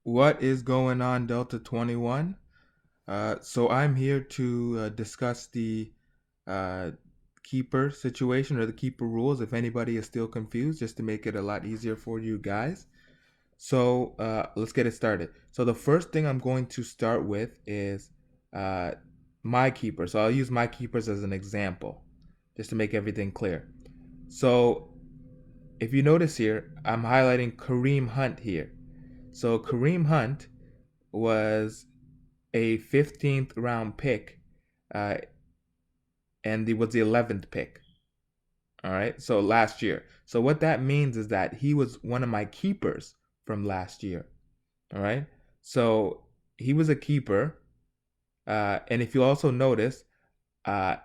What is going on, Delta 21? So I'm here to discuss the uh, keeper situation or the keeper rules if anybody is still confused, just to make it a lot easier for you guys. So let's get it started. So the first thing I'm going to start with is uh, my keeper. So I'll use my keepers as an example, just to make everything clear. So if you notice here, I'm highlighting Kareem Hunt here. So Kareem Hunt was a 15th round pick, uh, and he was the 11th pick. All right, so last year. So what that means is that he was one of my keepers from last year. All right, so he was a keeper, and if you also notice, uh,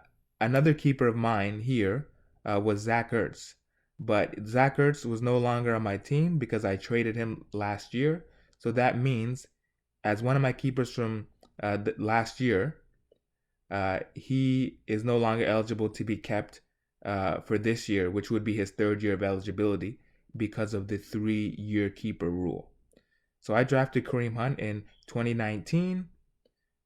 another keeper of mine here was Zach Ertz. But Zach Ertz was no longer on my team because I traded him last year. So that means, as one of my keepers from last year, he is no longer eligible to be kept for this year, which would be his third year of eligibility because of the 3-year keeper rule. So I drafted Kareem Hunt in 2019,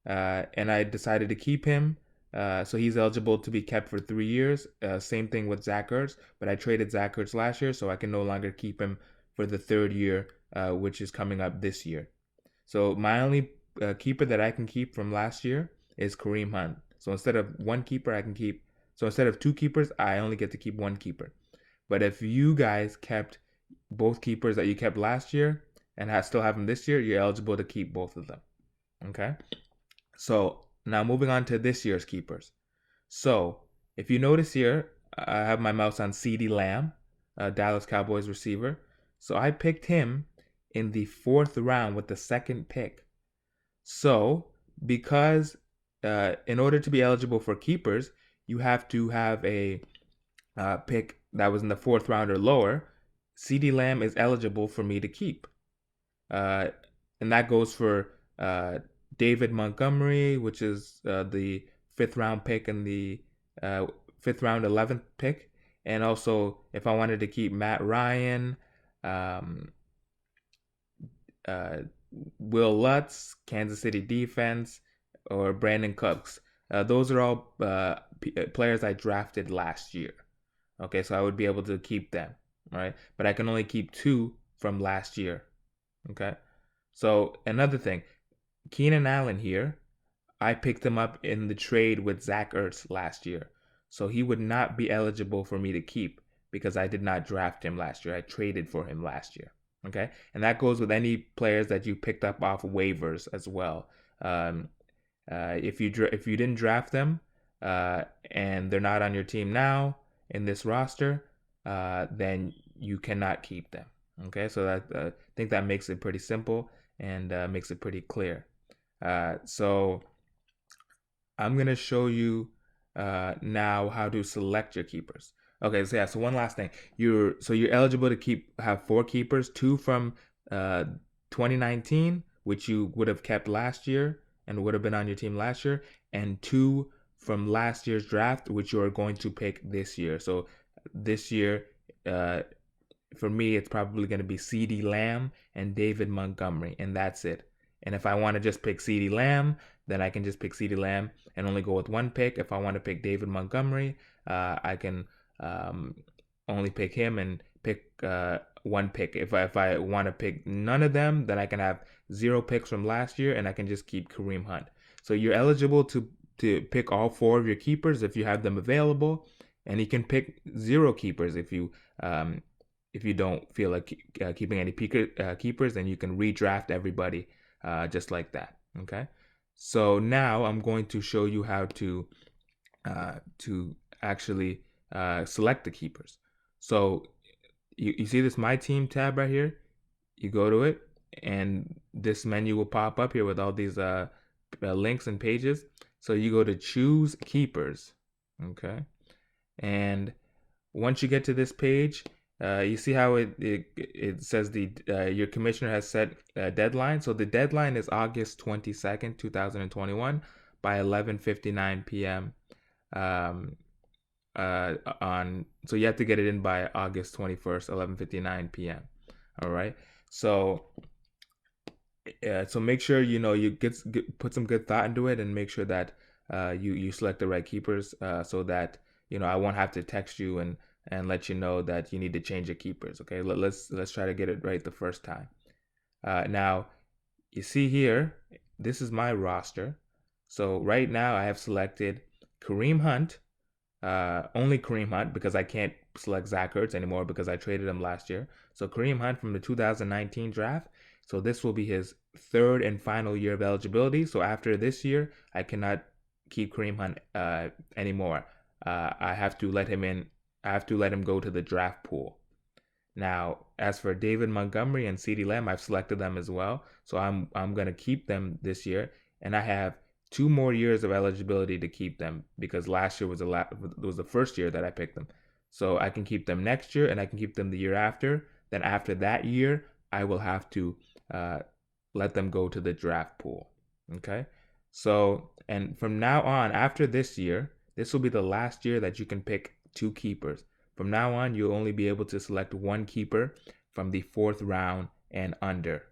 and I decided to keep him. So he's eligible to be kept for 3 years. Same thing with Zach Ertz, but I traded Zach Ertz last year, so I can no longer keep him for the third year, which is coming up this year. So my only keeper that I can keep from last year is Kareem Hunt. So instead of one keeper, I can keep. So instead of two keepers, I only get to keep one keeper. But if you guys kept both keepers that you kept last year and still have them this year, you're eligible to keep both of them. Okay. So now moving on to this year's keepers. So if you notice here, I have my mouse on CeeDee Lamb, Dallas Cowboys receiver. So I picked him in the 4th round with the second pick. So because in order to be eligible for keepers, you have to have a pick that was in the 4th round or lower. CeeDee Lamb is eligible for me to keep. Uh, and that goes for David Montgomery, which is the 5th round pick and the 5th round 11th pick. And also, if I wanted to keep Matt Ryan, um, uh, Will Lutz, Kansas City defense, or Brandon Cooks. Those are all players I drafted last year. Okay, so I would be able to keep them, right? But I can only keep 2 from last year. Okay, so another thing, Keenan Allen here, I picked him up in the trade with Zach Ertz last year. So he would not be eligible for me to keep because I did not draft him last year. I traded for him last year. Okay. And that goes with any players that you picked up off waivers as well. If you didn't draft them and they're not on your team now in this roster, then you cannot keep them. Okay. So that I think that makes it pretty simple and makes it pretty clear. So I'm gonna show you now how to select your keepers. Okay, so yeah, so one last thing. You're eligible to have 4 keepers, 2 from uh, 2019, which you would have kept last year and would have been on your team last year, and 2 from last year's draft, which you are going to pick this year. So this year, uh, for me, it's probably going to be CeeDee Lamb and David Montgomery, and that's it. And if I want to just pick CeeDee Lamb, then I can just pick CeeDee Lamb and only go with one pick. If I want to pick David Montgomery, I can only pick him and pick one pick. If I want to pick none of them, then I can have 0 picks from last year and I can just keep Kareem Hunt. So you're eligible to pick all 4 of your keepers if you have them available, and you can pick 0 keepers if you don't feel like keeping any keepers, then you can redraft everybody just like that. Okay. So now I'm going to show you how to actually select the keepers. So you see this My Team tab right here. You go to it, and this menu will pop up here with all these links and pages. So you go to Choose Keepers. Okay. And once you get to this page, you see how it says your commissioner has set a deadline. So the deadline is August 22nd, 2021 by 11:59 p.m. Um, so you have to get it in by August 21st, 11:59 p.m. All right. So So make sure you put some good thought into it, and make sure that you select the right keepers, so that I won't have to text you and let you know that you need to change your keepers. Okay, let's try to get it right the first time. Now you see here, this is my roster. So right now I have selected Kareem Hunt, only Kareem Hunt, because I can't select Zach Ertz anymore because I traded him last year. So Kareem Hunt from the 2019 draft. So this will be his third and final year of eligibility. So after this year, I cannot keep Kareem Hunt anymore. I have to let him in. I have to let him go to the draft pool. Now, as for David Montgomery and CeeDee Lamb, I've selected them as well. So I'm gonna keep them this year, and I have 2 more years of eligibility to keep them because last year was the first year that I picked them. So I can keep them next year, and I can keep them the year after. Then after that year, I will have to uh, let them go to the draft pool. Okay. So, and from now on, after this year, this will be the last year that you can pick 2 keepers. From now on, you'll only be able to select 1 keeper from the 4th round and under.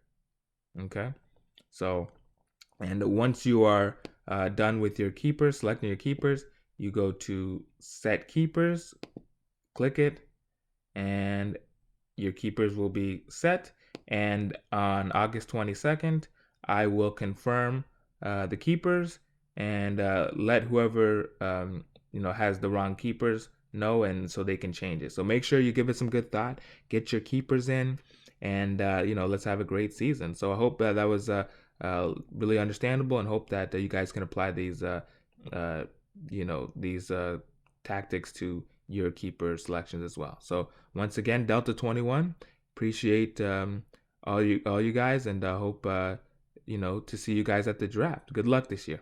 Okay. So, and once you are done with your keepers, selecting your keepers, you go to set keepers, click it, and your keepers will be set. And on August 22nd, I will confirm the keepers and let whoever has the wrong keepers know, and so they can change it. So make sure you give it some good thought, get your keepers in, and let's have a great season. So I hope that was really understandable, and hope that you guys can apply these uh, these tactics to your keeper selections as well. So once again, Delta 21, appreciate all you guys, and hope to see you guys at the draft. Good luck this year.